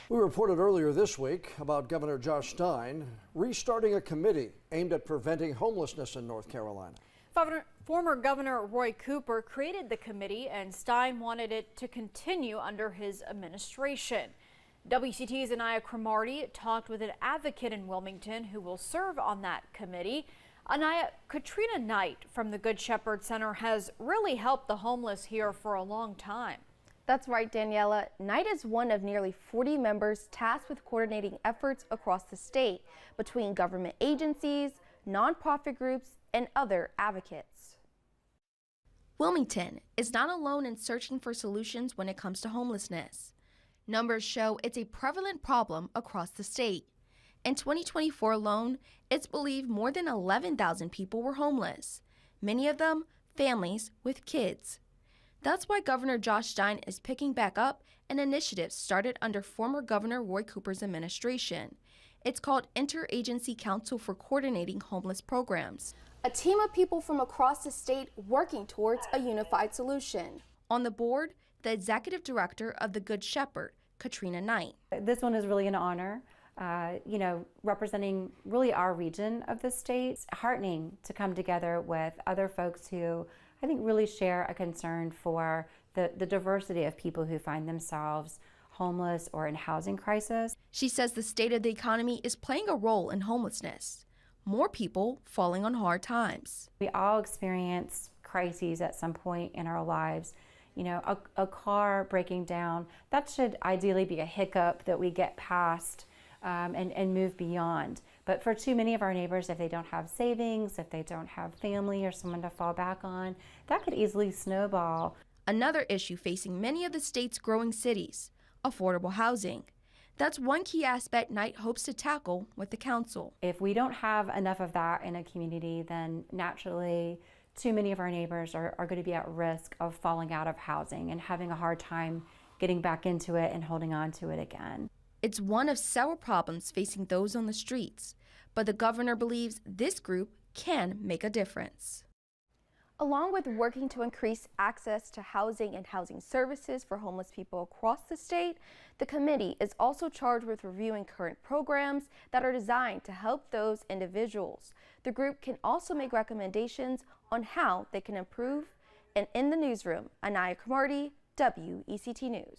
We reported earlier this week about Governor Josh Stein restarting a committee aimed at preventing homelessness in North Carolina. Former Governor Roy Cooper created the committee, and Stein wanted it to continue under his administration. WCT's Anaya Cromartie talked with an advocate in Wilmington who will serve on that committee. Anaya, Katrina Knight from the Good Shepherd Center has really helped the homeless here for a long time. That's right, Daniela. Knight is one of nearly 40 members tasked with coordinating efforts across the state between government agencies, nonprofit groups, and other advocates. Wilmington is not alone in searching for solutions when it comes to homelessness. Numbers show it's a prevalent problem across the state. In 2024 alone, it's believed more than 11,000 people were homeless, many of them families with kids. That's why Governor Josh Stein is picking back up an initiative started under former Governor Roy Cooper's administration. It's called Interagency Council for Coordinating Homeless Programs, a team of people from across the state working towards a unified solution. On the board, the executive director of the Good Shepherd, Katrina Knight. This one is really an honor, representing really our region of the state. It's heartening to come together with other folks who I think really share a concern for the diversity of people who find themselves homeless or in housing crisis. She says the state of the economy is playing a role in homelessness. More people falling on hard times. We all experience crises at some point in our lives. You know, a car breaking down, that should ideally be a hiccup that we get past and move beyond. But for too many of our neighbors, if they don't have savings, if they don't have family or someone to fall back on, that could easily snowball. Another issue facing many of the state's growing cities, affordable housing. That's one key aspect Knight hopes to tackle with the council. If we don't have enough of that in a community, then naturally too many of our neighbors are going to be at risk of falling out of housing and having a hard time getting back into it and holding on to it again. It's one of several problems facing those on the streets, but the governor believes this group can make a difference. Along with working to increase access to housing and housing services for homeless people across the state, the committee is also charged with reviewing current programs that are designed to help those individuals. The group can also make recommendations on how they can improve. And in the newsroom, Anaya Cromartie, WECT News.